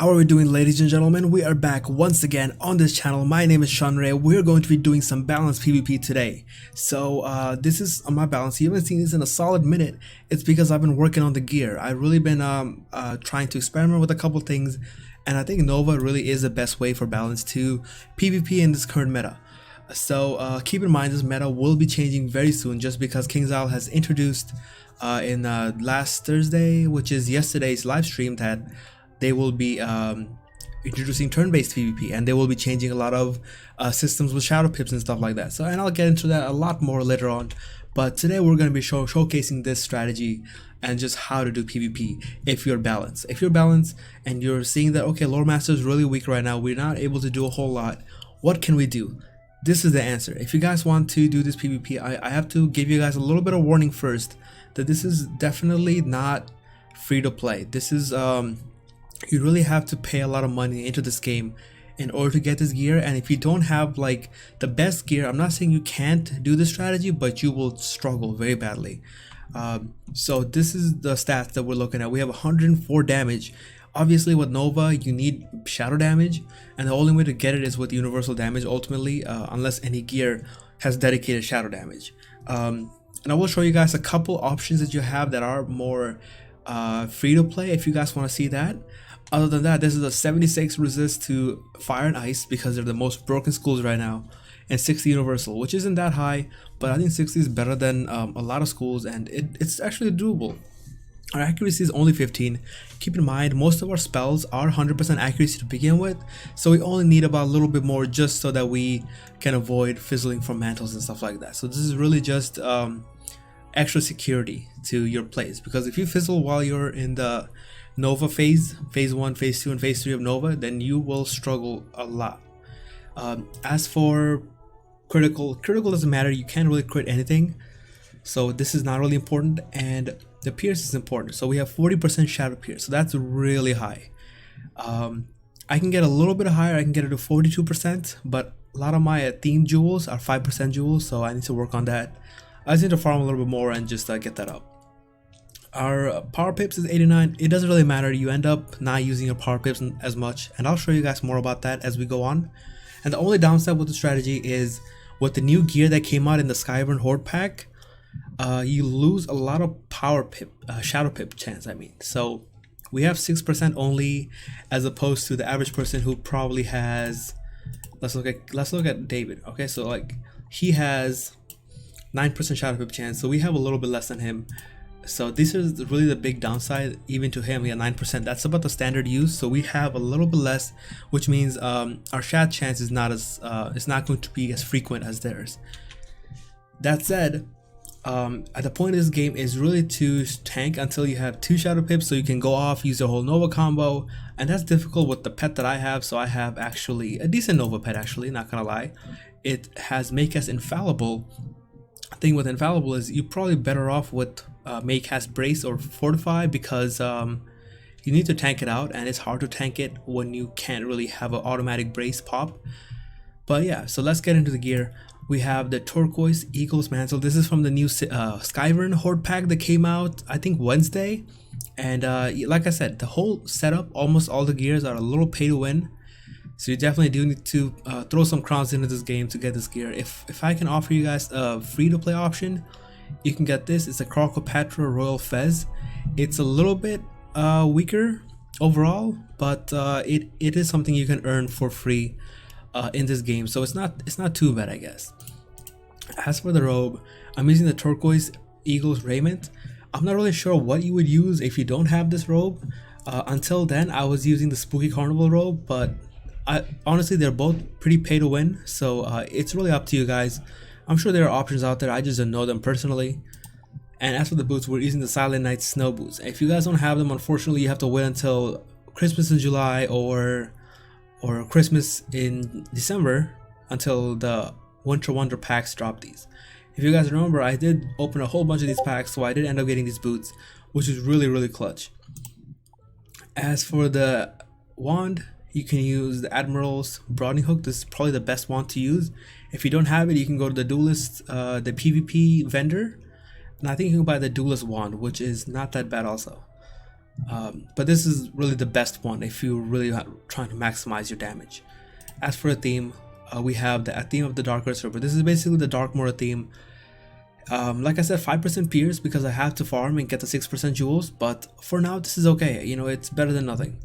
How are we doing, ladies and gentlemen? We are back once again on this channel. My name is Shanray. We're going to be doing some balanced PvP today. So this is on my balance. You haven't seen this in a solid minute. It's because I've been working on the gear. I've really been trying to experiment with a couple things, and I think Nova really is the best way for balance to PvP in this current meta. So keep in mind this meta will be changing very soon, just because King's Isle has introduced in last Thursday, which is yesterday's live stream, that they will be introducing turn-based PvP, and they will be changing a lot of systems with shadow pips and stuff like that. So, and I'll get into that a lot more later on. But today we're going to be showcasing this strategy and just how to do PvP if you're balanced. If you're balanced and you're seeing that, okay, Lore Master is really weak right now, we're not able to do a whole lot, what can we do? This is the answer. If you guys want to do this PvP, I have to give you guys a little bit of warning first, that this is definitely not free to play. This is you really have to pay a lot of money into this game in order to get this gear, and if you don't have like the best gear, I'm not saying you can't do this strategy, but you will struggle very badly. So this is the stats that we're looking at. We have 104 damage. Obviously with Nova you need shadow damage, and the only way to get it is with universal damage ultimately, unless any gear has dedicated shadow damage. And I will show you guys a couple options that you have that are more free to play if you guys want to see that. Other than that, this is a 76 resist to fire and ice because they're the most broken schools right now, and 60 universal, which isn't that high, but I think 60 is better than a lot of schools, and it's actually doable. Our accuracy is only 15. Keep in mind, most of our spells are 100% accuracy to begin with, so we only need about a little bit more just so that we can avoid fizzling from mantles and stuff like that. So this is really just extra security to your plays, because if you fizzle while you're in the Nova phase 1, phase 2, and phase 3 of Nova, then you will struggle a lot. As for critical doesn't matter. You can't really crit anything, so this is not really important. And the pierce is important, so we have 40% shadow pierce, so that's really high. I can get a little bit higher. I can get it to 42%, but a lot of my theme jewels are 5% jewels, so I need to work on that. I just need to farm a little bit more and just get that up. Our power pips is 89. It doesn't really matter. You end up not using your power pips as much, and I'll show you guys more about that as we go on. And the only downside with the strategy is with the new gear that came out in the Skyburn Horde pack, you lose a lot of power pip, shadow pip chance. I mean, so we have 6% only, as opposed to the average person who probably has. Let's look at David. Okay, so like he has 9% shadow pip chance, so we have a little bit less than him. So this is really the big downside. Even to him, we have 9%. That's about the standard use, so we have a little bit less, which means our shad chance is not as it's not going to be as frequent as theirs. That said, at the point of this game is really to tank until you have 2 shadow pips, so you can go off, use the whole Nova combo, and that's difficult with the pet that I have. So I have actually a decent Nova pet, actually, not gonna lie. It has make us infallible. Thing with infallible is you're probably better off with Maycast brace or fortify, because you need to tank it out, and it's hard to tank it when you can't really have an automatic brace pop. But yeah, so let's get into the gear. We have the turquoise Eagle's Mantle. This is from the new Skyburn Horde pack that came out I think Wednesday, and like I said, the whole setup, almost all the gears are a little pay to win. So you definitely do need to throw some crowns into this game to get this gear. If I can offer you guys a free to play option, you can get this. It's a Crocopatra Royal Fez. It's a little bit weaker overall, but it is something you can earn for free in this game. So it's not too bad, I guess. As for the robe, I'm using the turquoise Eagle's Raiment. I'm not really sure what you would use if you don't have this robe. Until then, I was using the Spooky Carnival robe, but honestly, they're both pretty pay to win, so it's really up to you guys. I'm sure there are options out there, I just don't know them personally. And as for the boots, we're using the Silent Night snow boots. If you guys don't have them, unfortunately you have to wait until Christmas in July or Christmas in December until the Winter Wonder packs drop these. If you guys remember, I did open a whole bunch of these packs, so I did end up getting these boots, which is really clutch. As for the wand, you can use the Admiral's Broadening Hook. This is probably the best wand to use. If you don't have it, you can go to the Duelist, the PvP vendor, and I think you can buy the Duelist wand, which is not that bad also. But this is really the best one if you're really trying to maximize your damage. As for a theme, we have the theme of the Dark Earth server. This is basically the Dark Mora theme. Like I said, 5% pierce because I have to farm and get the 6% jewels, but for now this is okay. You know, it's better than nothing.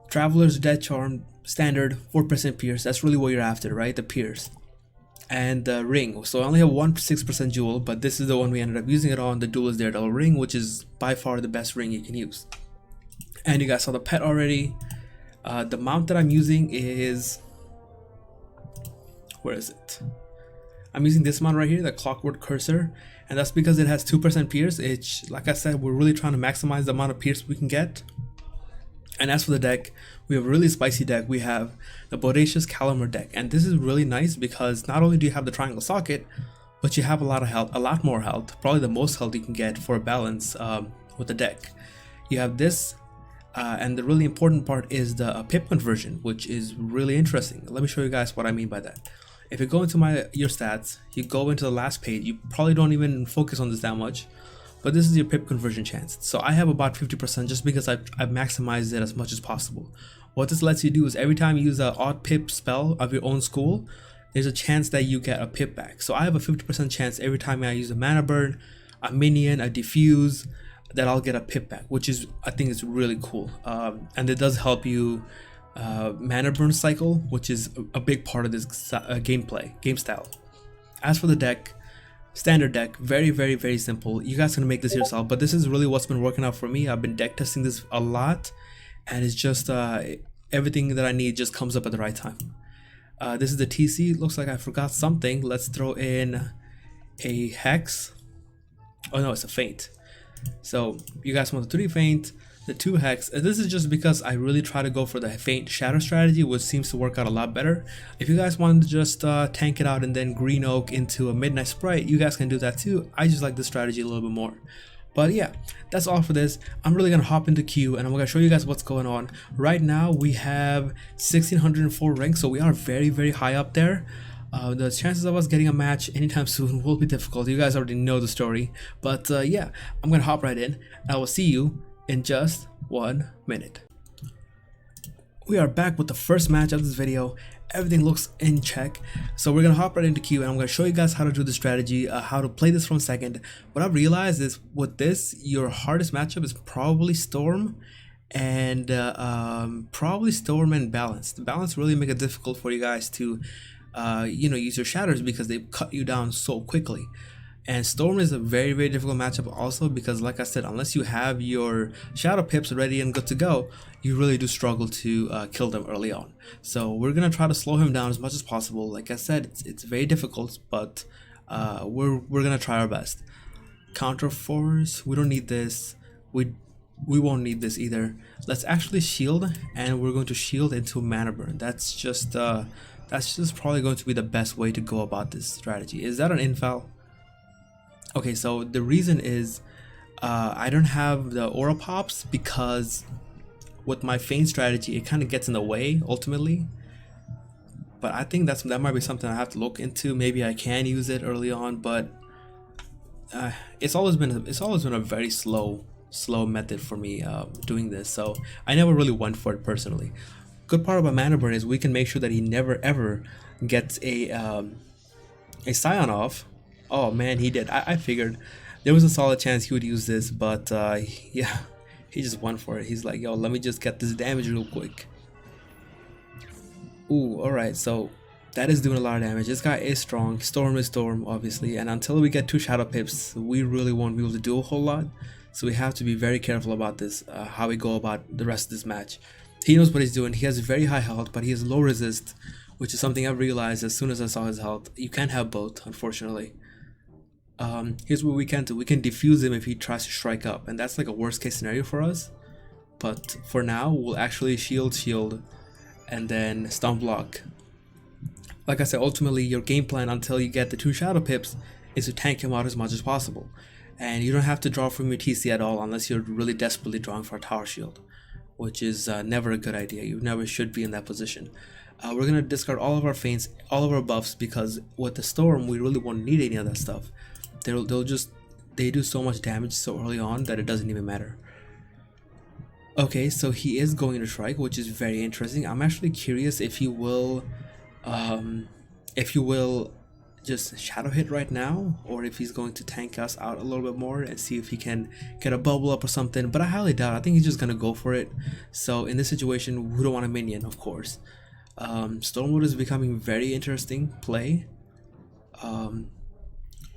Traveler's Death Charm, standard, 4% pierce. That's really what you're after, right? The pierce. And the ring. So I only have one 6% jewel, but this is the one we ended up using it on, the Duelist Daredevil ring, which is by far the best ring you can use. And you guys saw the pet already. The mount that I'm using is... where is it? I'm using this mount right here, the Clockwork Cursor, and that's because it has 2% pierce. It's, like I said, we're really trying to maximize the amount of pierce we can get. And as for the deck, we have a really spicy deck. We have the Bodacious Calamar deck, and this is really nice because not only do you have the triangle socket, but you have a lot of health, a lot more health, probably the most health you can get for a balance with the deck. You have this, and the really important part is the pip conversion, which is really interesting. Let me show you guys what I mean by that. If you go into your stats, you go into the last page, you probably don't even focus on this that much, but this is your pip conversion chance. So I have about 50% just because I've maximized it as much as possible. What this lets you do is every time you use an odd pip spell of your own school, there's a chance that you get a pip back. So I have a 50% chance every time I use a mana burn, a minion, a diffuse, that I'll get a pip back, which is, I think it's really cool. And it does help you mana burn cycle, which is a big part of this game style. As for the deck, standard deck, very simple. You guys can make this yourself, but this is really what's been working out for me. I've been deck testing this a lot, and it's just everything that I need just comes up at the right time. This is the TC. Looks like I forgot something. Let's throw in a hex. Oh no, it's a feint. So you guys want the 3 feint, the 2 hex. This is just because I really try to go for the feint shadow strategy, which seems to work out a lot better. If you guys want to just tank it out and then green oak into a midnight sprite, you guys can do that too. I just like this strategy a little bit more. But yeah, that's all for this. I'm really gonna hop into queue and I'm gonna show you guys what's going on. Right now we have 1604 ranks, so we are very high up there. The chances of us getting a match anytime soon will be difficult. You guys already know the story, but yeah, I'm gonna hop right in. I will see you in just 1 minute. We are back with the first match of this video. Everything looks in check, so we're gonna hop right into queue and I'm gonna show you guys how to do the strategy, how to play this from second. What I've realized is with this, your hardest matchup is probably Storm and Balance. The Balance really make it difficult for you guys to use your shatters because they cut you down so quickly. And Storm is a very difficult matchup also because, like I said, unless you have your shadow pips ready and good to go, you really do struggle to kill them early on. So we're gonna try to slow him down as much as possible. Like I said, it's very difficult, but we're gonna try our best. Counter force, we don't need this. We won't need this either. Let's actually shield, and we're going to shield into mana burn. That's just probably going to be the best way to go about this strategy. Is that an infoul? Okay, so the reason is I don't have the aura pops because with my feint strategy it kind of gets in the way ultimately. But I think that might be something I have to look into. Maybe I can use it early on, but it's always been a very slow method for me doing this. So I never really went for it personally. Good part about mana burn is we can make sure that he never ever gets a scion off. Oh man, he did. I figured there was a solid chance he would use this, but yeah, he just went for it. He's like, yo, let me just get this damage real quick. Ooh, alright, so that is doing a lot of damage. This guy is strong. Storm is Storm, obviously, and until we get 2 shadow pips, we really won't be able to do a whole lot. So we have to be very careful about this, how we go about the rest of this match. He knows what he's doing. He has very high health, but he has low resist, which is something I've realized as soon as I saw his health. You can't have both, unfortunately. Here's what we can do. We can defuse him if he tries to strike up, and that's like a worst case scenario for us. But for now, we'll actually shield, and then stun block. Like I said, ultimately your game plan until you get the 2 shadow pips is to tank him out as much as possible. And you don't have to draw from your TC at all unless you're really desperately drawing for a tower shield, which is never a good idea. You never should be in that position. We're gonna discard all of our feints, all of our buffs, because with the Storm we really won't need any of that stuff. They do so much damage so early on that it doesn't even matter. Okay, so he is going to strike, which is very interesting. I'm actually curious um, if he will just shadow hit right now, or if he's going to tank us out a little bit more and see if he can get a bubble up or something. But I highly doubt. I think he's just gonna go for it. So in this situation, we don't want a minion, of course. Stormwood is becoming very interesting play.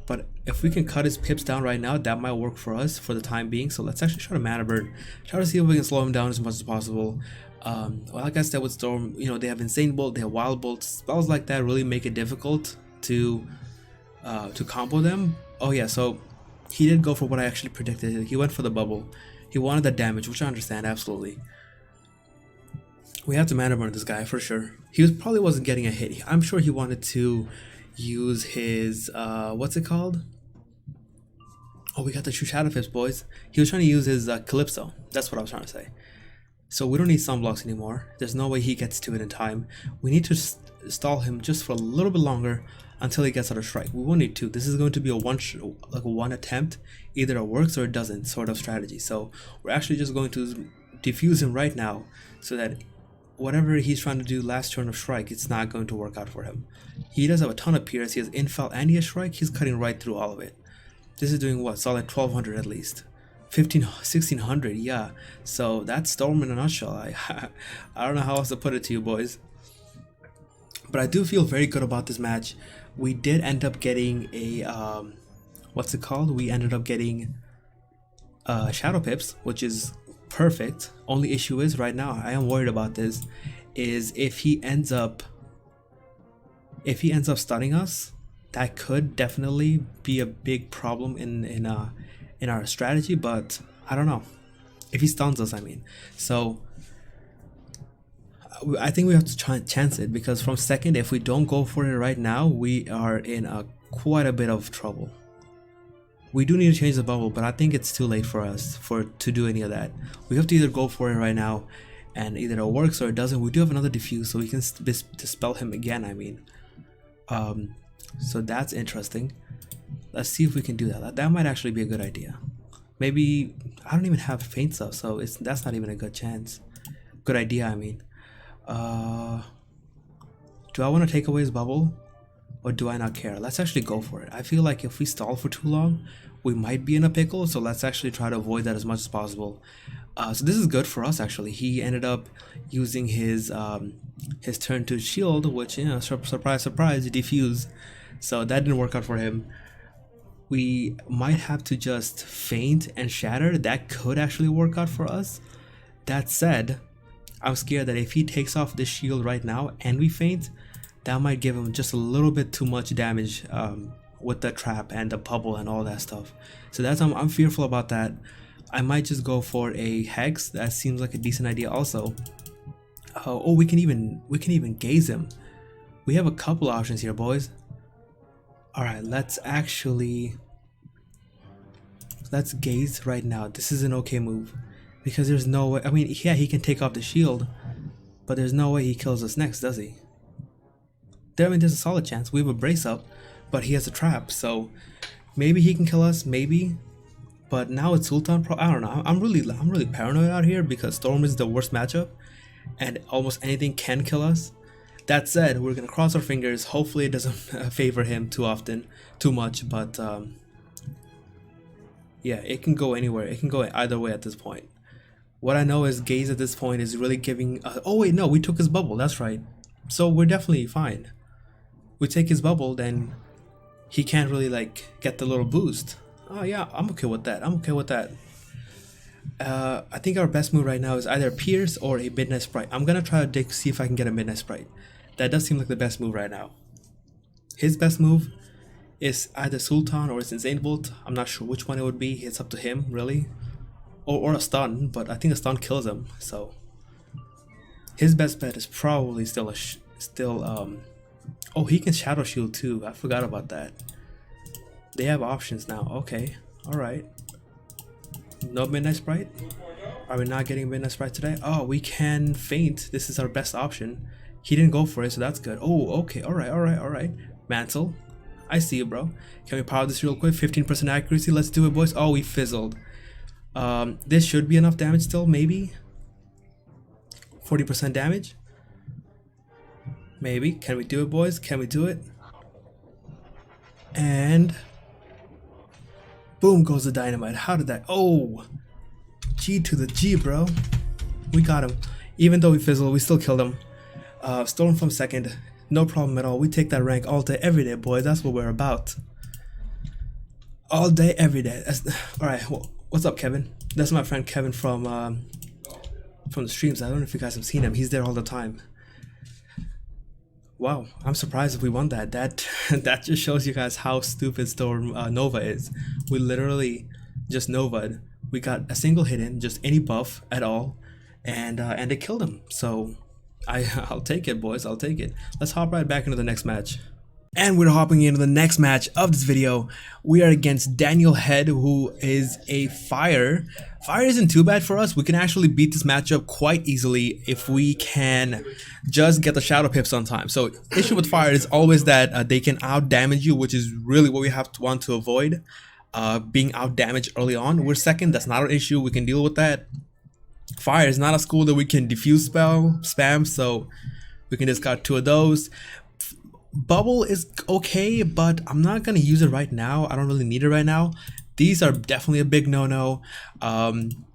But if we can cut his pips down right now, that might work for us for the time being. So let's actually try to mana burn, try to see if we can slow him down as much as possible. Well, like I said with Storm, you know, they have Insane Bolt, they have Wild Bolt, spells like that really make it difficult to combo them. Oh yeah, so he did go for what I actually predicted. He went for the bubble. He wanted the damage, which I understand absolutely. We have to mana burn this guy for sure. Probably wasn't getting a hit. I'm sure he wanted to use his what's it called? Oh, we got the true shadow pips, boys. He was trying to use his Calypso. That's what I was trying to say. So we don't need sunblocks anymore. There's no way he gets to it in time. We need to stall him just for a little bit longer until he gets out of strike. We won't need two. This is going to be a one attempt. Either it works or it doesn't sort of strategy. So we're actually just going to defuse him right now so that whatever he's trying to do last turn of strike, it's not going to work out for him. He does have a ton of Pierce. He has Infel and he has Strike. He's cutting right through all of it. This is doing what? Solid 1200 at least. 1600, yeah. So that's Storm in a nutshell. I don't know how else to put it to you boys. But I do feel very good about this match. We did end up getting a what's it called? We ended up getting Shadow Pips, which is perfect. Only issue is right now, I am worried about this, is if he ends up stunning us, that could definitely be a big problem in our strategy. But I don't know if he stuns us, I mean. So I think we have to try and chance it, because from second, if we don't go for it right now, we are in quite a bit of trouble. We do need to change the bubble, but I think it's too late for us to do any of that. We have to either go for it right now, and either it works or it doesn't. We do have another diffuse, so we can dispel him again, I mean. So that's interesting. Let's see if we can do that. That might actually be a good idea. Maybe I don't even have faint stuff, so that's not even a good chance. Good idea, I mean. Do I want to take away his bubble, or do I not care? Let's actually go for it. I feel like if we stall for too long, we might be in a pickle, so let's actually try to avoid that as much as possible. So this is good for us actually. He ended up using his turn to shield, which, you know, surprise surprise, defuse. So that didn't work out for him. We might have to just feint and shatter. That could actually work out for us. That said, I'm scared that if he takes off this shield right now and we feint, that might give him just a little bit too much damage with the trap and the bubble and all that stuff. So that's I'm fearful about that. I might just go for a hex. That seems like a decent idea also. Oh, we can even gaze him. We have a couple options here, boys. All right, let's gaze right now. This is an okay move, because there's no way. I mean, yeah, he can take off the shield, but there's no way he kills us next, does he? I mean, there's a solid chance. We have a brace up, but he has a trap, so maybe he can kill us, maybe. But now it's Sultan Pro. I don't know. I'm really paranoid out here, because Storm is the worst matchup, and almost anything can kill us. That said, we're gonna cross our fingers. Hopefully, it doesn't favor him too much. But yeah, it can go anywhere. It can go either way at this point. What I know is Gaze at this point is really giving. Oh wait, no, we took his bubble. That's right. So we're definitely fine. We take his bubble, then he can't really like get the little boost. Oh yeah, I'm okay with that. I think our best move right now is either Pierce or a Midnight Sprite. I'm gonna try to see if I can get a Midnight Sprite. That does seem like the best move right now. His best move is either Sultan or it's Insane Bolt. I'm not sure which one it would be. It's up to him, really. Or a stun, but I think a stun kills him. So his best bet is probably still oh, he can Shadow Shield too. I forgot about that. They have options now. Okay, all right. No Midnight Sprite? Are we not getting Midnight Sprite today? Oh, we can feint. This is our best option. He didn't go for it, so that's good. Oh, okay. All right. Mantle. I see you, bro. Can we power this real quick? 15% accuracy. Let's do it, boys. Oh, we fizzled. This should be enough damage still, maybe. 40% damage? Maybe. Can we do it, boys? Can we do it? And boom goes the dynamite. How did that? Oh, G to the G, bro. We got him. Even though we fizzled, we still killed him. Stolen from second. No problem at all. We take that rank all day, every day, boys. That's what we're about. All day, every day. Alright, well, what's up, Kevin? That's my friend Kevin from the streams. I don't know if you guys have seen him. He's there all the time. Wow, I'm surprised if we won that. That just shows you guys how stupid Storm Nova is. We literally just Nova'd. We got a single hit in, just any buff at all, and it killed him. So I'll take it, boys. I'll take it. Let's hop right back into the next match. And we're hopping into the next match of this video. We are against Daniel Head, who is a fire. Fire isn't too bad for us. We can actually beat this matchup quite easily if we can just get the shadow pips on time. So issue with fire is always that they can out damage you, which is really what we want to avoid. Being out damaged early on. We're second. That's not an issue. We can deal with that. Fire is not a school that we can diffuse spam, so we can discard 2 of those. Bubble is okay, but I'm not gonna use it right now. I don't really need it right now. These are definitely a big no-no.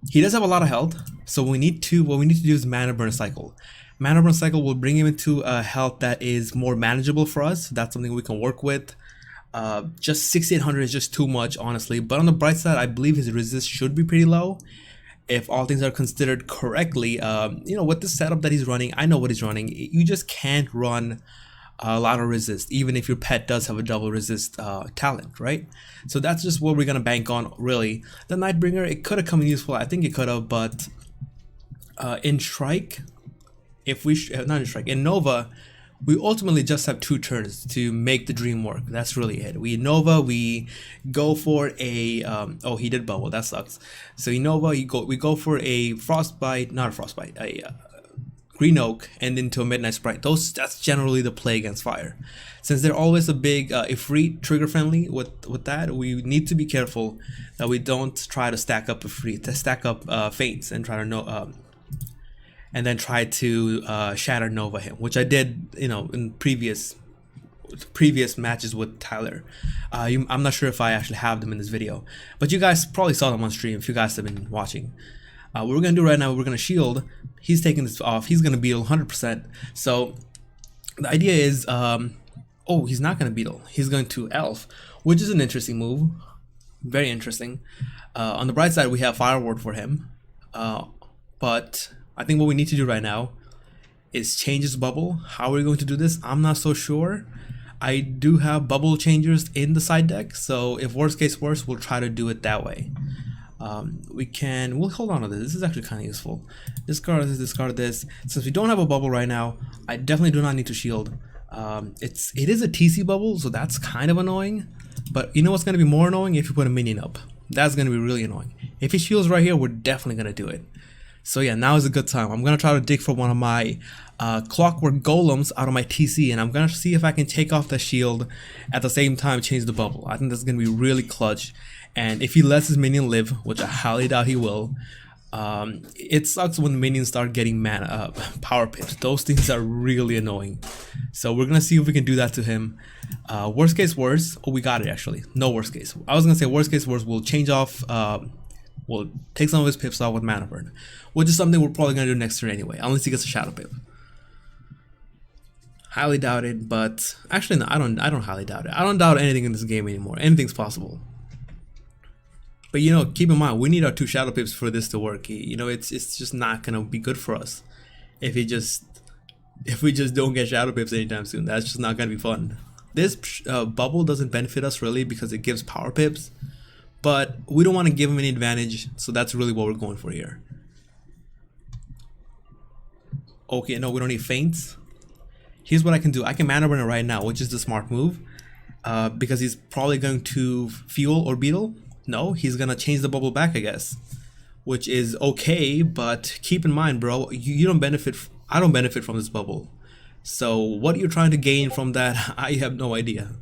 He does have a lot of health, so what we need to do is mana burn cycle. Mana burn cycle will bring him into a health that is more manageable for us. That's something we can work with. Just 6800 is just too much, honestly. But on the bright side, I believe his resist should be pretty low if all things are considered correctly. You know, with the setup that he's running, I know what he's running. You just can't run a lot of resist, even if your pet does have a double resist talent, right? So that's just what we're gonna bank on, really. The Nightbringer, it could have come in useful. I think it could have, but in Strike, if we not in Strike, in Nova, we ultimately just have 2 turns to make the dream work. That's really it. We Nova, we go for a oh, he did bubble. That sucks. So in Nova, we go for a frostbite, not a frostbite, a Green Oak, and into a Midnight Sprite. That's generally the play against fire. Since they're always a big Ifrit trigger friendly with that, we need to be careful that we don't try to stack up feints and try to know and then try to shatter Nova him, which I did, you know, in previous matches with Tyler. I'm not sure if I actually have them in this video, but you guys probably saw them on stream if you guys have been watching. What we're gonna do right now, we're gonna shield. He's taking this off. He's gonna beetle 100%. So the idea is, oh, he's not gonna beetle. He's going to elf, which is an interesting move. Very interesting. On the bright side, we have fire ward for him. But I think what we need to do right now is change his bubble. How are we going to do this? I'm not so sure. I do have bubble changers in the side deck, so if worst case worst, we'll try to do it that way. We'll hold on to this. This is actually kind of useful. Discard this, discard this. Since we don't have a bubble right now, I definitely do not need to shield. It is a TC bubble, so that's kind of annoying. But you know what's going to be more annoying? If you put a minion up. That's going to be really annoying. If he shields right here, we're definitely going to do it. So yeah, now is a good time. I'm going to try to dig for one of my clockwork golems out of my TC, and I'm going to see if I can take off the shield at the same time change the bubble. I think that's going to be really clutch. And if he lets his minion live, which I highly doubt he will, it sucks when minions start getting mana power pips. Those things are really annoying. So we're gonna see if we can do that to him. Worst case worst, oh, we got it actually. No worst case. I was gonna say worst case worst, we'll change off, we'll take some of his pips off with mana burn, which is something we're probably gonna do next turn anyway, unless he gets a shadow pip. Highly doubt it, but actually no, I don't highly doubt it. I don't doubt anything in this game anymore. Anything's possible. But you know, keep in mind, we need our 2 shadow pips for this to work. You know, it's just not gonna be good for us if we just don't get shadow pips anytime soon. That's just not gonna be fun. This bubble doesn't benefit us really because it gives power pips, but we don't want to give him any advantage, so that's really what we're going for here. Okay, no, we don't need feints. Here's what I can do. I can mana burn it right now, which is the smart move, because he's probably going to fuel or beetle. No, he's gonna change the bubble back, I guess, which is okay, but keep in mind, bro, you don't benefit. I don't benefit from this bubble. So what you're trying to gain from that, I have no idea.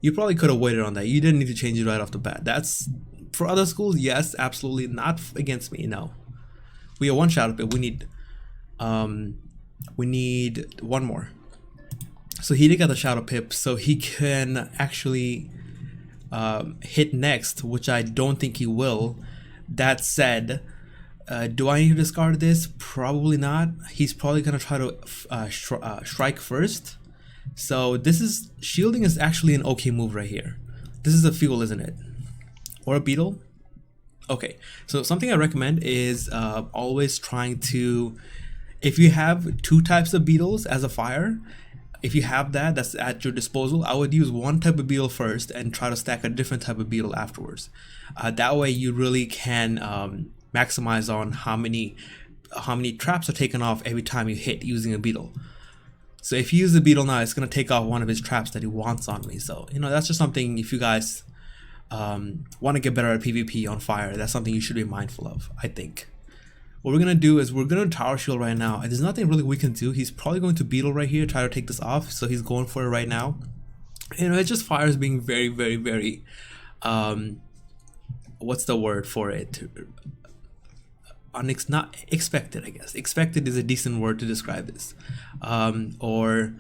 You probably could have waited on that. You didn't need to change it right off the bat. That's for other schools, yes, absolutely. Not against me, no. We have 1 shadow pip. We need We need one more. So he did get the Shadow Pip, so he can actually hit next, which I don't think he will. That said, do I need to discard this? Probably not. He's probably gonna try to strike first. So this is, shielding is actually an okay move right here. This is a fuel, isn't it? Or a beetle? Okay, so something I recommend is always trying to, if you have two types of beetles as a fire, if you have that's at your disposal, I would use one type of beetle first and try to stack a different type of beetle afterwards. That way you really can maximize on how many traps are taken off every time you hit using a beetle. So if you use the beetle now, it's going to take off one of his traps that he wants on me. So, you know, that's just something, if you guys want to get better at PvP on fire, that's something you should be mindful of, I think. What we're going to do is we're going to Tower Shield right now. There's nothing really we can do. He's probably going to beetle right here, try to take this off. So he's going for it right now. You know, it just fires being very, very, very, what's the word for it? Not expected, I guess. Expected is a decent word to describe this. Or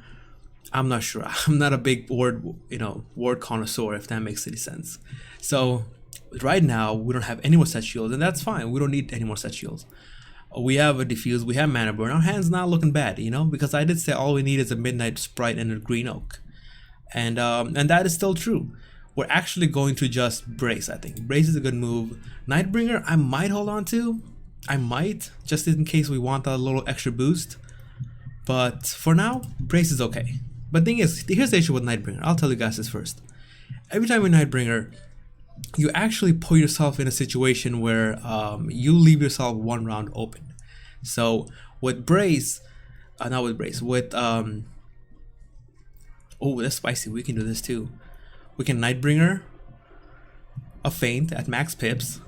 I'm not sure. I'm not a big word connoisseur, if that makes any sense. So right now we don't have any more set shields, and that's fine. We don't need any more set shields. We have a diffuse, we have mana burn. Our hand's not looking bad, you know, because I did say all we need is a midnight sprite and a green oak, and that is still true. We're actually going to just brace. I think brace is a good move. Nightbringer I might hold on to. I might, just in case we want a little extra boost. But for now, brace is okay. But thing is, here's the issue with Nightbringer. I'll tell you guys this first. Every time with Nightbringer, you actually put yourself in a situation where you leave yourself one round open. So with brace, not with brace, with oh, that's spicy. We can do this too. We can Nightbringer a feint at max pips,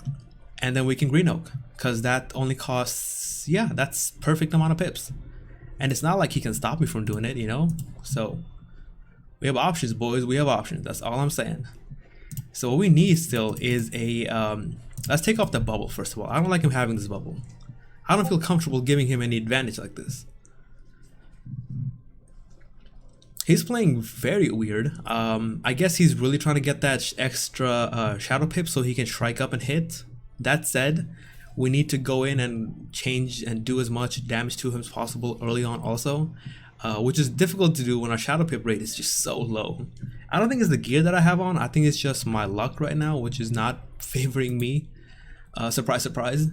and then we can green oak, because that only costs, yeah, that's perfect amount of pips. And it's not like he can stop me from doing it, you know? So we have options, boys. We have options. That's all I'm saying. So what we need still is a let's take off the bubble first of all. I don't like him having this bubble. I don't feel comfortable giving him any advantage like this. He's playing very weird. I guess he's really trying to get that extra shadow pip so he can strike up and hit. That said, we need to go in and change and do as much damage to him as possible early on also, which is difficult to do when our shadow pip rate is just so low. I don't think it's the gear that I have on. I think it's just my luck right now, which is not favoring me. Surprise, surprise.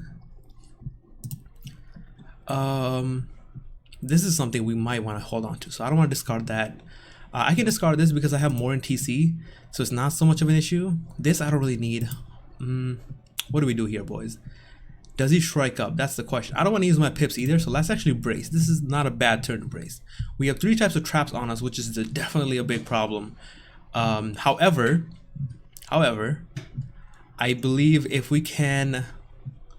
This is something we might want to hold on to, so I don't want to discard that. I can discard this because I have more in TC, so it's not so much of an issue. This I don't really need. What do we do here, boys? Does he strike up? That's the question. I don't want to use my pips either, so let's actually brace. This is not a bad turn to brace. We have 3 types of traps on us, which is definitely a big problem. However, I believe if we can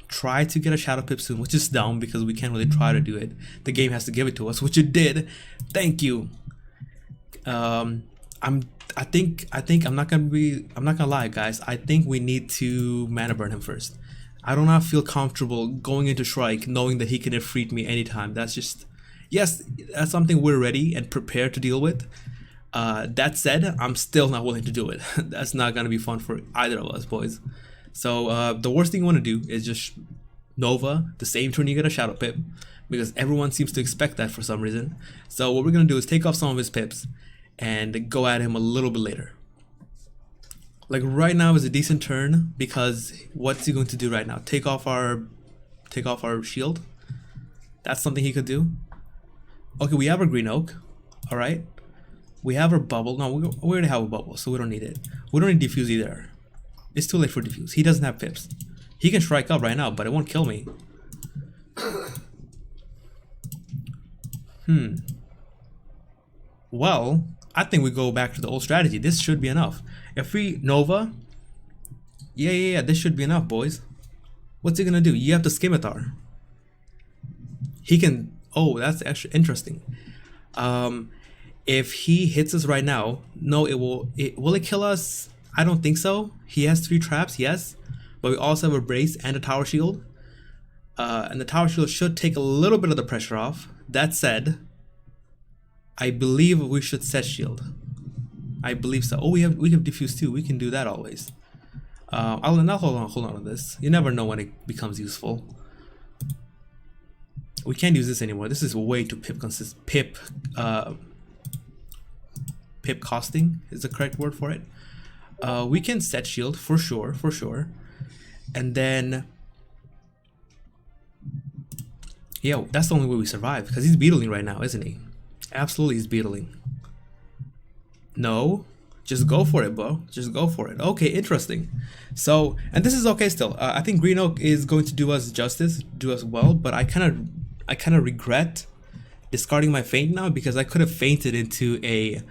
try to get a shadow pip soon, which is dumb because we can't really try to do it. The game has to give it to us, which it did. Thank you. I think I'm not gonna lie, guys. I think we need to mana burn him first. I do not feel comfortable going into Shrike knowing that he can defeat me anytime. That's just, yes, that's something we're ready and prepared to deal with. That said, I'm still not willing to do it. That's not gonna be fun for either of us, boys. So the worst thing you want to do is just Nova the same turn you get a shadow pip, because everyone seems to expect that for some reason. So what we're gonna do is take off some of his pips and go at him a little bit later. Like right now is a decent turn, because what's he going to do right now? Take off our shield. That's something he could do. Okay, we have our green oak. All right, we have our bubble. No, we already have a bubble, so we don't need it. We don't need diffuse either. It's too late for diffuse. He doesn't have pips. He can strike up right now, but it won't kill me. Well, I think we go back to the old strategy. This should be enough. If we Nova, yeah, this should be enough, boys. What's he gonna do? You have the Scimitar. He can. Oh, that's actually interesting. If he hits us right now, no, will it kill us? I don't think so. He has 3 traps, yes, but we also have a brace and a tower shield. and the tower shield should take a little bit of the pressure off. That said, I believe we should set shield. I believe so. Oh, we have diffuse too. We can do that always. I'll hold on to this. You never know when it becomes useful. We can't use this anymore. This is way too pip costing is the correct word for it. We can set shield for sure. And then yeah, that's the only way we survive, because he's beetling right now, isn't he? Absolutely, he's beetling. No, just go for it, bro. Just go for it. Okay, interesting. So, and this is okay still. I think Green Oak is going to do us justice, do us well, but I kind of regret discarding my feint now, because I could have feinted into a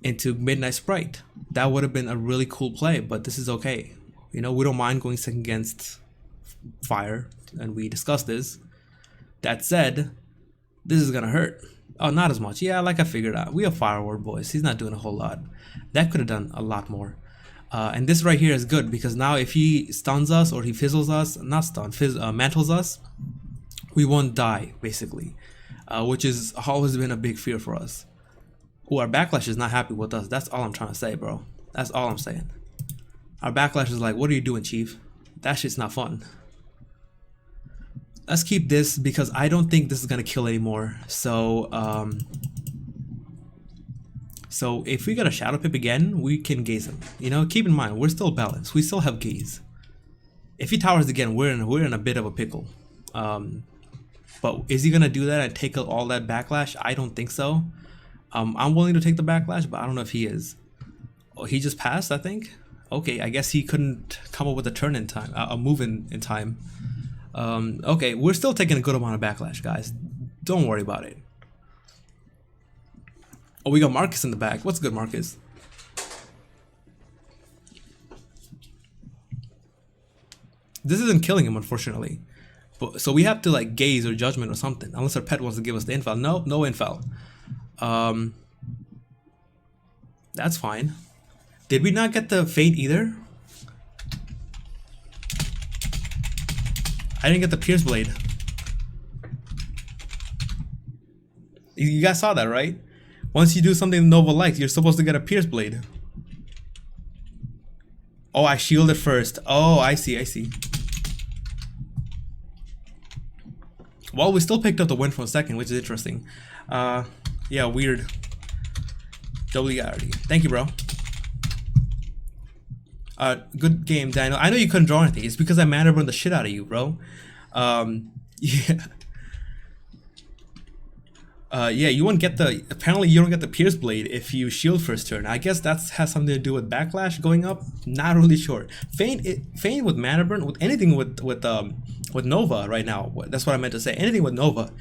into Midnight Sprite. That would have been a really cool play, but this is okay. You know, we don't mind going second against fire, and we discussed this. That said, this is gonna hurt. Oh, not as much. Yeah, like I figured out. We have Fire Ward, boys. He's not doing a whole lot. That could have done a lot more. And this right here is good, because now if he stuns us or he fizzles us, not stun, mantles us, we won't die, basically. Which has always been a big fear for us. Ooh, our backlash is not happy with us. That's all I'm trying to say, bro. That's all I'm saying. Our backlash is like, what are you doing, Chief? That shit's not fun. Let's keep this, because I don't think this is gonna kill anymore. So so if we get a Shadow Pip again, we can gaze him. You know, keep in mind, we're still balanced. We still have gaze. If he towers again, we're in a bit of a pickle. But is he gonna do that and take all that backlash? I don't think so. I'm willing to take the backlash, but I don't know if he is. Oh, he just passed, I think. Okay, I guess he couldn't come up with a turn in time, a move in time. Okay, we're still taking a good amount of backlash, guys. Don't worry about it. Oh, we got Marcus in the back. What's good, Marcus? This isn't killing him, unfortunately. But, so we have to like gaze or judgment or something, unless our pet wants to give us the infel. No, no infel. That's fine. Did we not get the feint either? I didn't get the Pierce Blade. You guys saw that, right? Once you do something Nova likes, you're supposed to get a Pierce Blade. Oh, I shielded first. Oh, I see. Well, we still picked up the win from second, which is interesting. Yeah, weird. WRD. Thank you, bro. Good game, Daniel. I know you couldn't draw anything. It's because I mana burned the shit out of you, bro. Yeah. Yeah, you won't get the. Apparently, you don't get the Pierce Blade if you shield first turn. I guess that has something to do with backlash going up. Not really sure. Feint with mana burn, with anything with Nova right now. That's what I meant to say. Anything with Nova.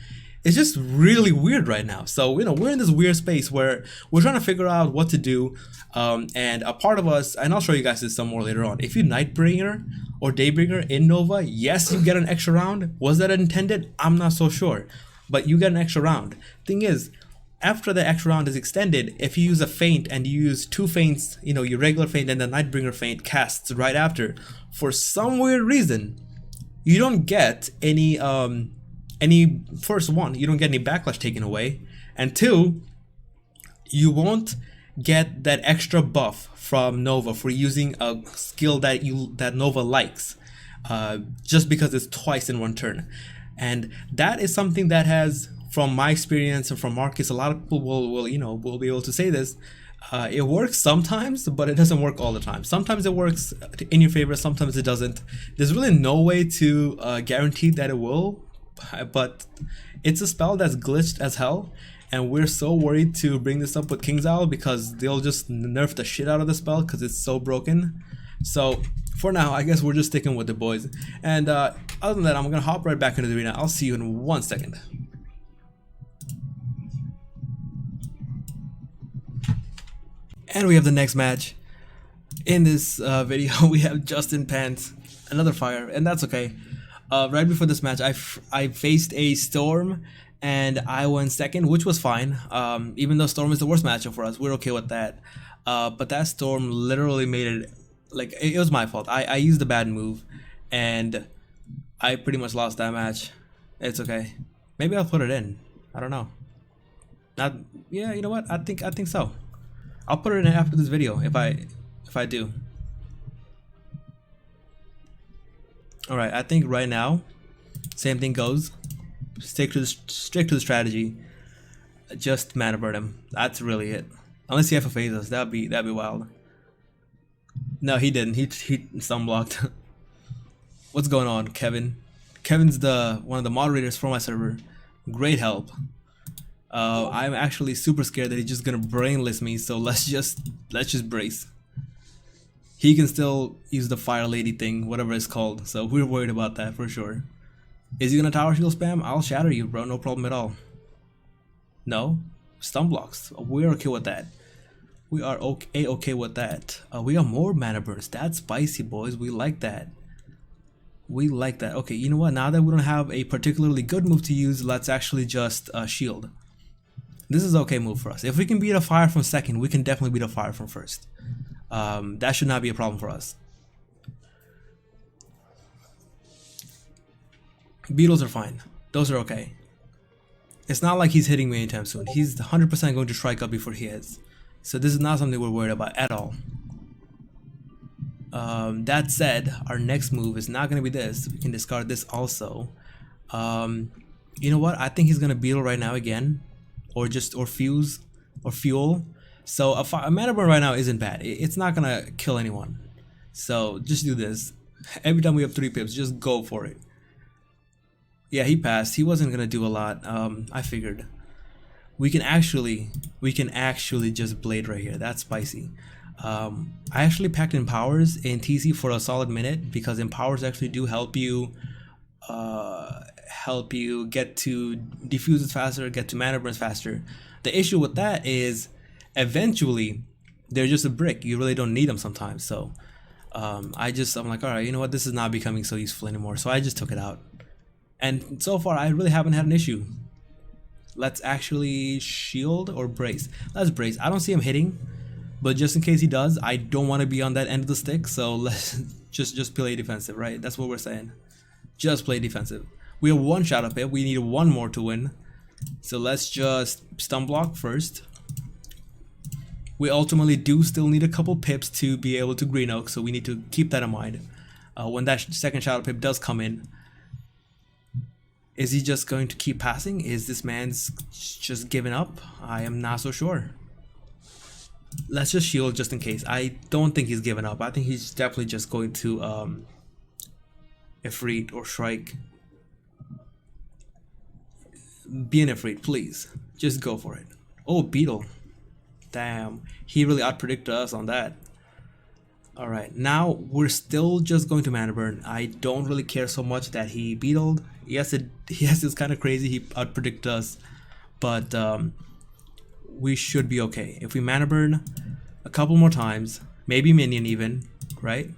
It's just really weird right now. So, you know, we're in this weird space where we're trying to figure out what to do. And a part of us, and I'll show you guys this some more later on. If you Nightbringer or Daybringer in Nova, yes, you get an extra round. Was that intended? I'm not so sure. But you get an extra round. Thing is, after the extra round is extended, if you use a feint and you use two feints, you know, your regular feint and the Nightbringer feint casts right after, for some weird reason, you don't get any first one, you don't get any backlash taken away, and two, you won't get that extra buff from Nova for using a skill that Nova likes, just because it's twice in one turn. And that is something that has, from my experience and from Marcus, a lot of people will be able to say this. It works sometimes, but it doesn't work all the time. Sometimes it works in your favor, sometimes it doesn't. There's really no way to guarantee that it will. But it's a spell that's glitched as hell, and we're so worried to bring this up with King's Owl because they'll just nerf the shit out of the spell because it's so broken. So for now, I guess we're just sticking with the boys. And other than that, I'm gonna hop right back into the arena. I'll see you in 1 second. And we have the next match. In this video, we have Justin Pants, another fire, and that's okay. Right before this match, I faced a Storm and I went second, which was fine. Even though Storm is the worst matchup for us, we're okay with that. But that Storm literally made it, like, it was my fault. I used a bad move, and I pretty much lost that match. It's okay. Maybe I'll put it in. I don't know. Not. Yeah, you know what? I think so. I'll put it in after this video if I do. All right. I think right now, same thing goes. Stick to the strategy. Just mana burn him. That's really it. Unless he FFAs us, that'd be wild. No, he didn't. He stun blocked. What's going on, Kevin? Kevin's one of the moderators for my server. Great help. I'm actually super scared that he's just gonna brainless me. So let's just brace. He can still use the fire lady thing, whatever it's called. So we're worried about that for sure. Is he gonna tower shield spam? I'll shatter you, bro. No problem at all. No, stun blocks. We're okay with that. We are okay with that. We got more mana burns. That's spicy, boys. We like that. We like that. Okay, you know what? Now that we don't have a particularly good move to use, let's actually just shield. This is an okay move for us. If we can beat a fire from second, we can definitely beat a fire from first. That should not be a problem for us. Beetles are fine. Those are okay. It's not like he's hitting me anytime soon. He's 100% going to strike up before he hits. So this is not something we're worried about at all. That said, our next move is not going to be this. We can discard this also. You know what? I think he's going to beetle right now again. Or fuse. Or fuel. So a mana burn right now isn't bad. It's not going to kill anyone. So just do this. Every time we have 3 pips, just go for it. Yeah, he passed. He wasn't going to do a lot. I figured. We can actually just blade right here. That's spicy. I actually packed Empowers in TC for a solid minute because Empowers actually do help you get to diffuses faster, get to mana burns faster. The issue with that is eventually they're just a brick. You really don't need them sometimes. So I'm like, all right, you know what? This is not becoming so useful anymore. So I just took it out. And so far I really haven't had an issue. Let's actually shield or brace. Let's brace. I don't see him hitting, but just in case he does, I don't want to be on that end of the stick. So let's just play defensive, right? That's what we're saying. Just play defensive. We have 1 shot up it. We need 1 more to win. So let's just stun block first. We ultimately do still need a couple pips to be able to green oak, so we need to keep that in mind. When that second shadow pip does come in, is he just going to keep passing? Is this man's just giving up? I am not so sure. Let's just shield just in case. I don't think he's giving up. I think he's definitely just going to Ifrit or Shrike. Be an Ifrit, please. Just go for it. Oh, Beetle. Damn. He really outpredicted us on that. Alright, now we're still just going to mana burn. I don't really care so much that he beetled. Yes, it's kind of crazy. He outpredicted us. But we should be okay. If we mana burn a couple more times, maybe minion even, right?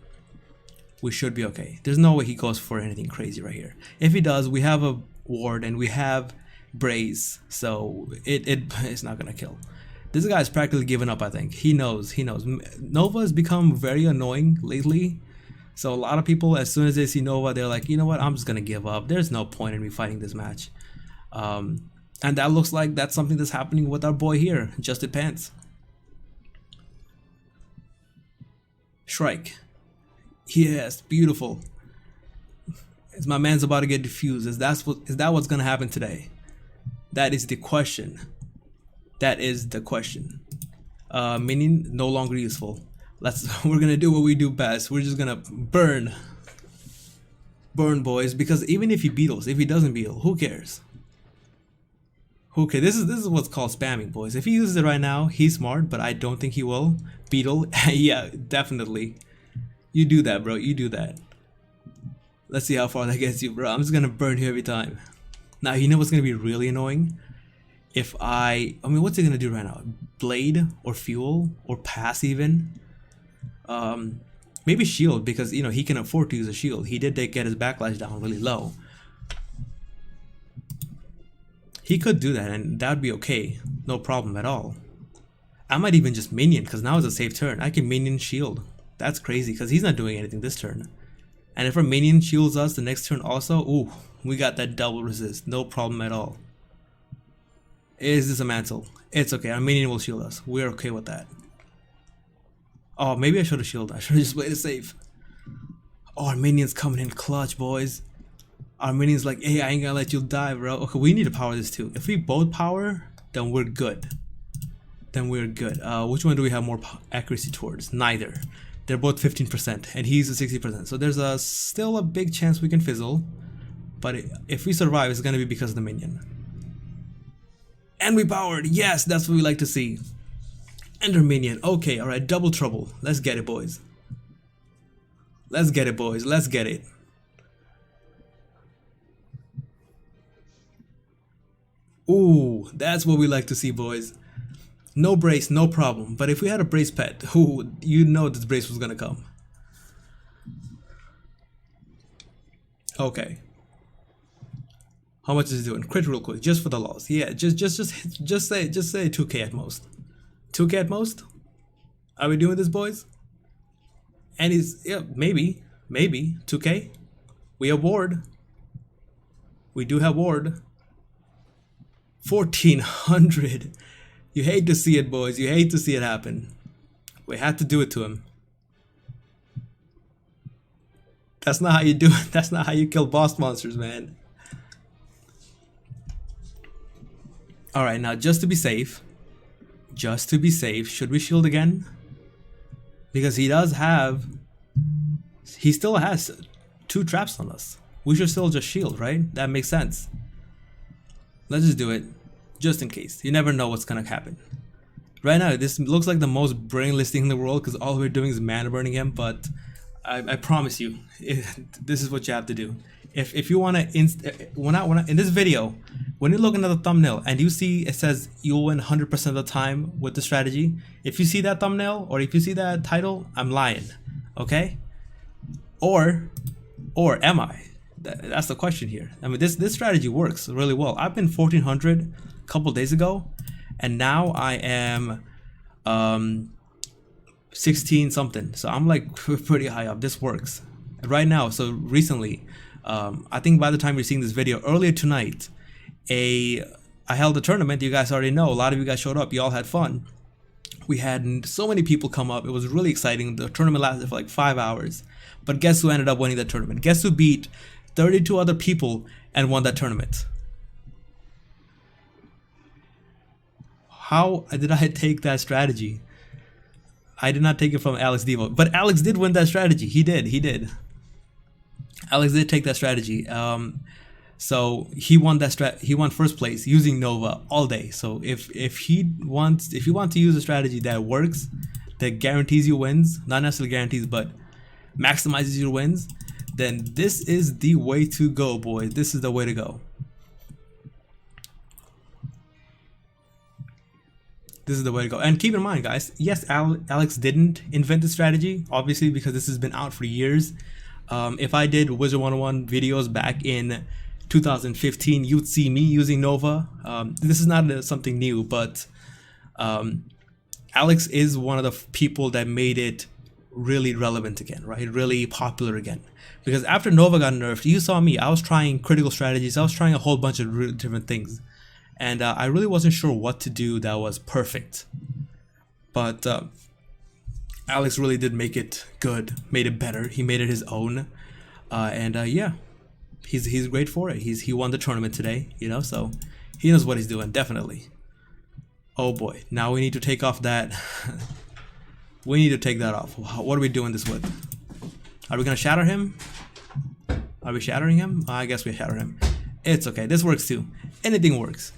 We should be okay. There's no way he goes for anything crazy right here. If he does, we have a ward and we have Braze, so it's not gonna kill. This guy's practically given up, I think. He knows. Nova has become very annoying lately. So a lot of people, as soon as they see Nova, they're like, you know what, I'm just gonna give up. There's no point in me fighting this match. And that looks like that's something that's happening with our boy here. Just depends. Shrike. Yes, beautiful. Is my man's about to get diffused? Is that what's gonna happen today? That is the question. That is the question. Minion no longer useful. We're gonna do what we do best. We're just gonna burn, boys. Because even if he beetles, if he doesn't beetle, who cares? Who cares? This is what's called spamming, boys. If he uses it right now, he's smart, but I don't think he will. Beetle, yeah, definitely. You do that, bro. You do that. Let's see how far that gets you, bro. I'm just gonna burn you every time. Now, you know what's gonna be really annoying? If I mean, what's he gonna do right now? Blade or fuel or pass even? Maybe shield, because you know he can afford to use a shield. He did get his backlash down really low. He could do that, and that would be okay, no problem at all. I might even just minion, because now it's a safe turn. I can minion shield. That's crazy, because he's not doing anything this turn. And if our minion shields us the next turn also, ooh, we got that double resist, no problem at all. Is this a mantle? It's okay, our minion will shield us. We're okay with that. Oh, maybe I should have shielded. I should have just played it safe. Oh, our minion's coming in clutch, boys. Our minion's like, hey, I ain't gonna let you die, bro. Okay, we need to power this too. If we both power, then we're good. Then we're good. Which one do we have more accuracy towards? Neither. They're both 15%, and he's a 60%. So there's still a big chance we can fizzle. But if we survive, it's gonna be because of the minion. And we powered. Yes, that's what we like to see. Ender minion. Okay, all right, double trouble. Let's get it, boys. Let's get it, boys. Let's get it. Ooh, that's what we like to see, boys. No brace, no problem. But if we had a brace pet, ooh, you know this brace was gonna come. Okay. How much is it doing? Crit real quick, just for the loss. Yeah, just say 2K at most. 2K at most? Are we doing this, boys? And he's, yeah, maybe 2K. We have ward. We do have ward. 1400. You hate to see it, boys. You hate to see it happen. We had to do it to him. That's not how you do it. That's not how you kill boss monsters, man. Alright, now just to be safe, should we shield again? Because he still has 2 traps on us. We should still just shield, right? That makes sense. Let's just do it, just in case. You never know what's gonna happen. Right now, this looks like the most brainless thing in the world because all we're doing is mana burning him, but I promise you, this is what you have to do. If you wanna, in this video, when you're looking at the thumbnail and you see it says you'll win 100% of the time with the strategy, if you see that thumbnail or if you see that title, I'm lying, okay? Or am I? That's the question here. I mean, this strategy works really well. I've been 1400 a couple days ago, and now I am 16 something. So I'm like pretty high up. This works right now. So recently, I think by the time you're seeing this video, earlier tonight, I held a tournament. You guys already know. A lot of you guys showed up. You all had fun. We had so many people come up. It was really exciting. The tournament lasted for like 5 hours. But guess who ended up winning that tournament? Guess who beat 32 other people and won that tournament? How did I take that strategy? I did not take it from Alex Devo, but Alex did win that strategy. He did. Alex did take that strategy. So he won that he won first place using Nova all day. So if you want to use a strategy that works, that guarantees you wins, not necessarily guarantees, but maximizes your wins, then this is the way to go, boys. This is the way to go. This is the way to go. And keep in mind, guys, yes, Alex didn't invent the strategy, obviously, because this has been out for years. If I did Wizard101 videos back in 2015, you'd see me using Nova. This is not something new, but Alex is one of the people that made it really relevant again, right? Really popular again. Because after Nova got nerfed, you saw me. I was trying critical strategies. I was trying a whole bunch of different things. And I really wasn't sure what to do that was perfect. But Alex really did make it good, made it better. He made it his own. Yeah, he's great for it. He won the tournament today, you know, so he knows what he's doing, definitely. Oh boy, now we need to take off that. We need to take that off. What are we doing this with? Are we gonna shatter him? Are we shattering him? I guess we shatter him. It's okay. This works too. Anything works.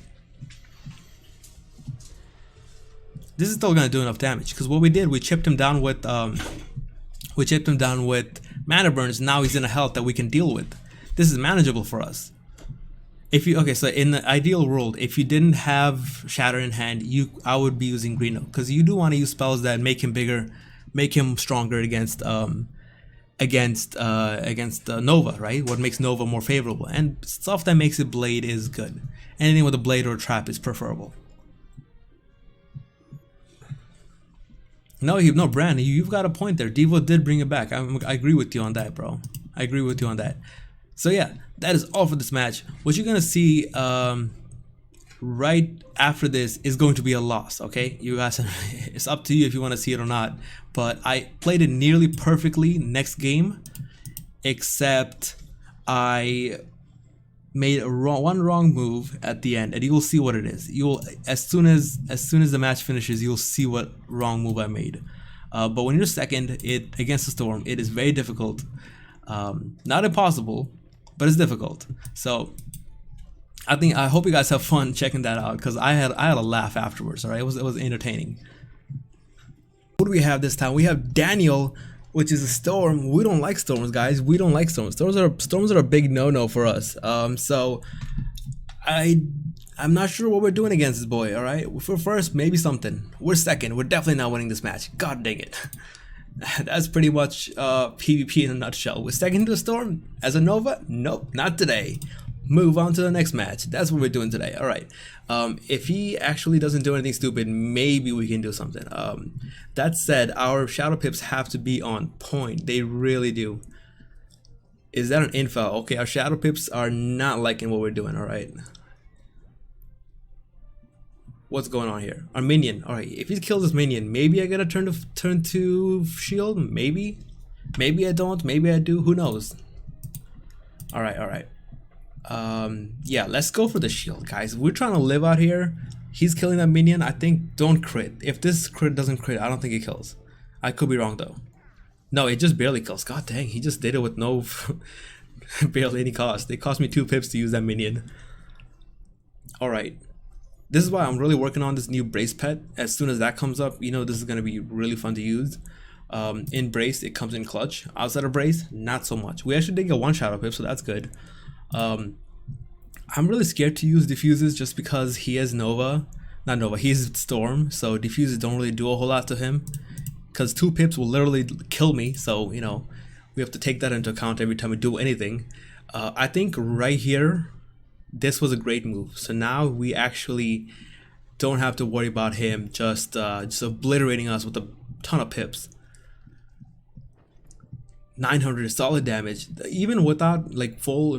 This is still gonna do enough damage because what we did, we chipped him down with mana burns. Now he's in a health that we can deal with. This is manageable for us. So in the ideal world, if you didn't have Shatter in hand, I would be using Greeno because you do want to use spells that make him bigger, make him stronger against Nova, right? What makes Nova more favorable, and stuff that makes it blade is good. Anything with a blade or a trap is preferable. No, Brandon, you've got a point there. Devo did bring it back. I agree with you on that, bro. I agree with you on that. So yeah, that is all for this match. What you're gonna see right after this is going to be a loss, okay? You guys, it's up to you if you want to see it or not. But I played it nearly perfectly next game, except I made one wrong move at the end, and you will see what it is. You will, as soon as the match finishes, you'll see what wrong move I made. But when you're second, against the Storm, it is very difficult. Not impossible, but it's difficult. So I hope you guys have fun checking that out, because I had a laugh afterwards. All right, it was entertaining. What do we have this time? We have Daniel, which is a Storm. We don't like Storms, guys. We don't like Storms. Storms are a big no-no for us. So I'm not sure what we're doing against this boy. All right, for first, maybe something. We're second. We're definitely not winning this match. God dang it. That's pretty much PvP in a nutshell. We're second to a Storm as a Nova? Nope, not today. Move on to the next match. That's what we're doing today. All right. If he actually doesn't do anything stupid, maybe we can do something. That said, our Shadow Pips have to be on point. They really do. Is that an info? Okay, our Shadow Pips are not liking what we're doing. All right. What's going on here? Our minion. All right. If he kills this minion, maybe I gotta turn to shield. Maybe. Maybe I don't. Maybe I do. Who knows? All right. All right. Yeah, let's go for the shield, guys. We're trying to live out here. He's killing that minion. I think don't crit. If this crit doesn't crit, I don't think it kills. I could be wrong though. No, it just barely kills. God dang, he just did it with no barely any cost. It cost me 2 pips to use that minion. Alright. This is why I'm really working on this new brace pet. As soon as that comes up, you know this is gonna be really fun to use. In brace, it comes in clutch. Outside of brace, not so much. We actually did get 1 shadow pip, so that's good. I'm really scared to use diffuses just because he has Nova. Not Nova, he's Storm, so diffuses don't really do a whole lot to him. Because 2 pips will literally kill me, so you know, we have to take that into account every time we do anything. I think right here, this was a great move. So now we actually don't have to worry about him just obliterating us with a ton of pips. 900 solid damage, even without like full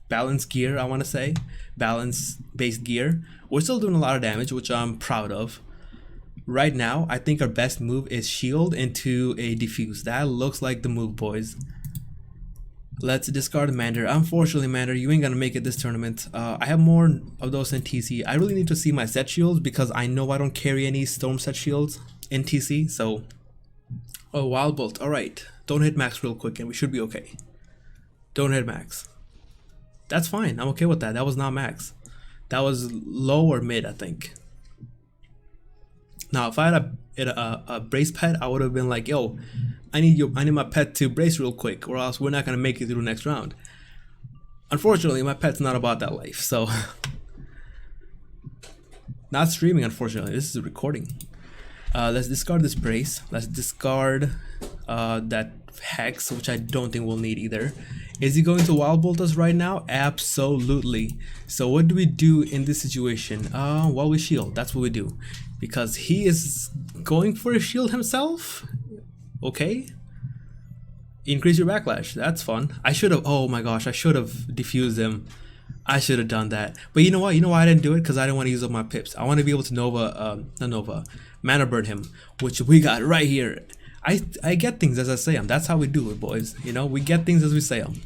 balance gear. I want to say balance based gear, we're still doing a lot of damage, which I'm proud of. Right now, I think our best move is shield into a diffuse. That looks like the move, boys. Let's discard Mander. Unfortunately, Mander, you ain't gonna make it this tournament. I have more of those in TC. I really need to see my set shields because I know I don't carry any Storm set shields in TC. So, oh, Wild Bolt. All right, don't hit max real quick, and we should be okay. Don't hit max. That's fine. I'm okay with that. That was not max. That was low or mid, I think. Now, if I had a brace pet, I would have been like, yo, I need my pet to brace real quick, or else we're not gonna make it through the next round. Unfortunately, my pet's not about that life, so not streaming. Unfortunately, this is a recording. Let's discard this brace. Let's discard that hex, which I don't think we'll need either. Is he going to wild bolt us right now? Absolutely. So what do we do in this situation? Well, we shield. That's what we do, because he is going for a shield himself. Okay. Increase your backlash. That's fun. I should have. Oh my gosh, I should have diffused him. I should have done that. But you know what? You know why I didn't do it? Because I didn't want to use up my pips. I want to be able to mana burn him, which we got right here. I get things as I say them. That's how we do it, boys. You know, we get things as we say them.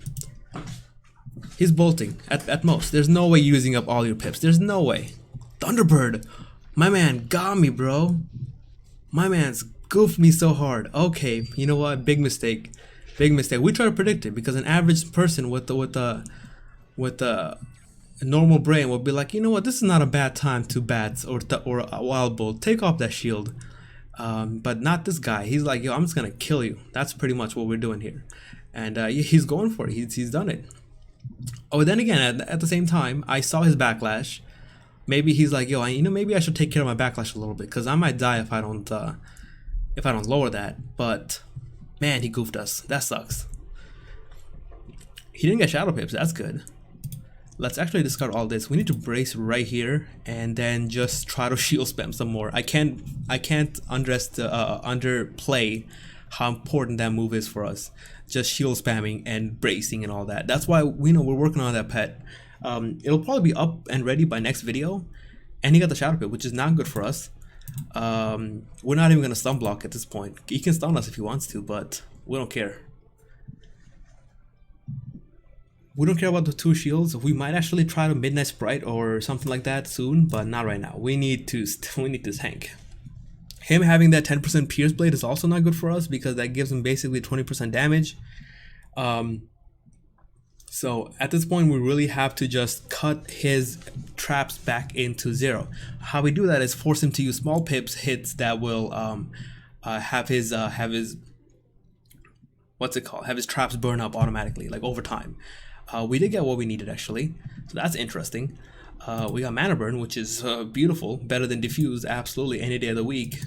He's bolting at most. There's no way using up all your pips. There's no way. Thunderbird, my man got me, bro. My man's goofed me so hard. Okay, you know what? Big mistake. Big mistake. We try to predict it because an average person with a normal brain will be like, you know what? This is not a bad time to bats or a wild bolt. Take off that shield. But not this guy. He's like, yo, I'm just gonna kill you. That's pretty much what we're doing here, and he's going for it. He's done it. Oh, then again, at the same time, I saw his backlash. Maybe he's like, yo, maybe I should take care of my backlash a little bit, because I might die if I don't lower that. But man, he goofed us. That sucks. He didn't get shadow pips. That's good. Let's actually discard all this. We need to brace right here and then just try to shield spam some more. I can't underplay how important that move is for us. Just shield spamming and bracing and all that. That's why we know we're working on that pet. It'll probably be up and ready by next video. And he got the Shadow Pit, which is not good for us. We're not even gonna stun block at this point. He can stun us if he wants to, but we don't care. We don't care about the 2 shields. We might actually try to Midnight Sprite or something like that soon, but not right now. We need this tank. Him having that 10% Pierce Blade is also not good for us because that gives him basically 20% damage. So at this point, we really have to just cut his traps back into 0. How we do that is force him to use small pips hits that will have his what's it called? Have his traps burn up automatically, like over time. We did get what we needed actually, so that's interesting. We got Mana Burn, which is beautiful, better than Diffuse, absolutely any day of the week.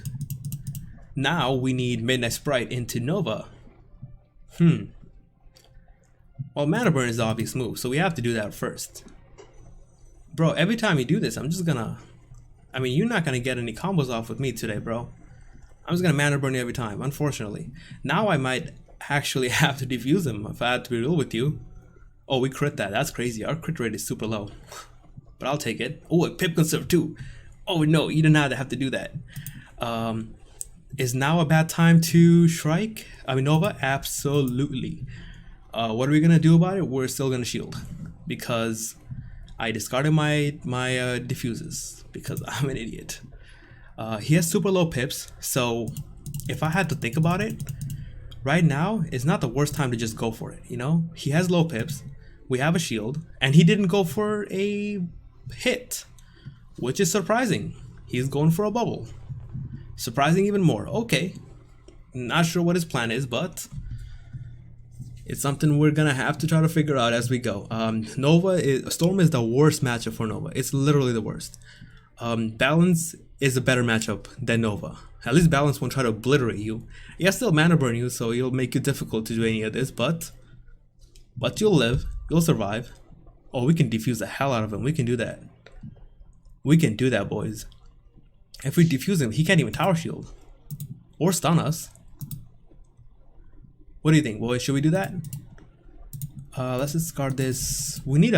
Now we need Midnight Sprite into Nova. Well, Mana Burn is the obvious move, so we have to do that first. Bro, every time you do this, I'm just gonna... I mean, you're not gonna get any combos off with me today, bro. I'm just gonna Mana Burn you every time, unfortunately. Now I might actually have to defuse him, if I had to be real with you. Oh, we crit that. That's crazy. Our crit rate is super low. But I'll take it. Oh, a Pip Conserve too. Oh, no, you didn't have to do that. Is now a bad time to Shrike? I mean, Nova? Absolutely. What are we gonna do about it? We're still gonna shield because I discarded my diffuses because I'm an idiot. He has super low pips, so if I had to think about it, right now it's not the worst time to just go for it. You know, he has low pips, we have a shield, and he didn't go for a hit, which is surprising. He's going for a bubble, surprising even more. Okay, not sure what his plan is, but it's something we're gonna have to try to figure out as we go. Storm is the worst matchup for Nova. It's literally the worst. Balance is a better matchup than Nova. At least Balance won't try to obliterate you. Yeah, still Mana Burn you, so it'll make it difficult to do any of this, but you'll live, you'll survive. Oh, we can defuse the hell out of him. We can do that. We can do that, boys. If we defuse him, he can't even tower shield or stun us. What do you think, boys? Should we do that? Let's discard this. We need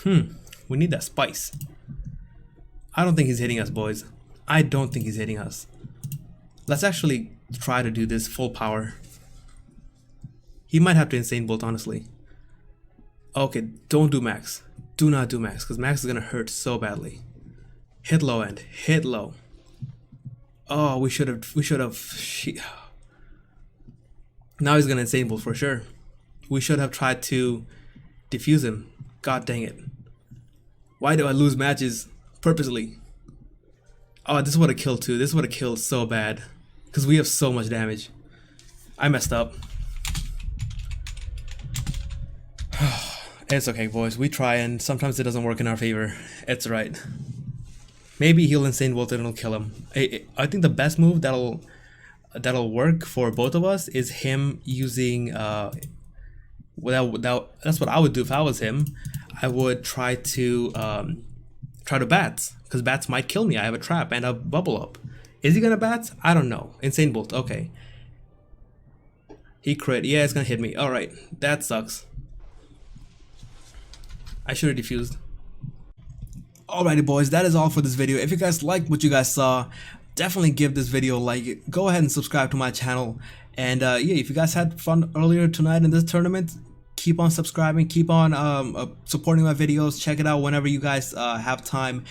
we need that spice. I don't think he's hitting us, boys. I don't think he's hitting us. Let's actually try to do this full power. He might have to Insane Bolt, honestly. Okay, don't do max. Do not do max, because max is gonna hurt so badly. Hit low end. Hit low. Oh, we should have. Now he's gonna Insane Bolt for sure. We should have tried to defuse him. God dang it. Why do I lose matches purposely? Oh, this would have killed too. This would have killed so bad. Because we have so much damage. I messed up. It's okay, boys. We try, and sometimes it doesn't work in our favor. It's right. Maybe he'll Insane Bolt and it'll kill him. I think the best move that'll work for both of us is him using that's what I would do if I was him. I would try to bats, because bats might kill me. I have a trap and a bubble up. Is he gonna bats? I don't know. Insane Bolt. Okay, he crit. Yeah, it's gonna hit me. All right, that sucks. I should have defused. Alrighty, boys, that is all for this video. If you guys liked what you guys saw, definitely give this video a like. Go ahead and subscribe to my channel. And yeah, if you guys had fun earlier tonight in this tournament, keep on subscribing, keep on supporting my videos. Check it out whenever you guys have time.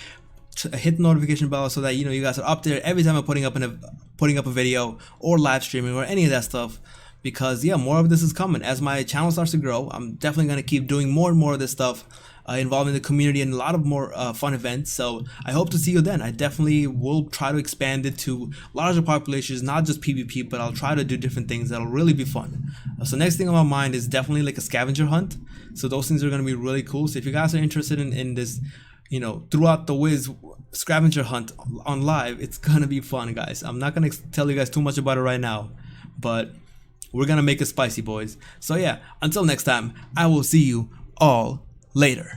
Hit the notification bell so that you know you guys are up there every time I'm putting up a video or live streaming or any of that stuff. Because yeah, more of this is coming. As my channel starts to grow, I'm definitely going to keep doing more and more of this stuff, involving the community and a lot of more fun events. So I hope to see you then. I definitely will try to expand it to larger populations, not just PvP, but I'll try to do different things that'll really be fun. So next thing on my mind is definitely like a scavenger hunt. So those things are going to be really cool. So if you guys are interested in this, you know, throughout the Wiz scavenger hunt on live, it's going to be fun, guys. I'm not going to tell you guys too much about it right now, but we're gonna make it spicy, boys. So yeah, until next time, I will see you all later.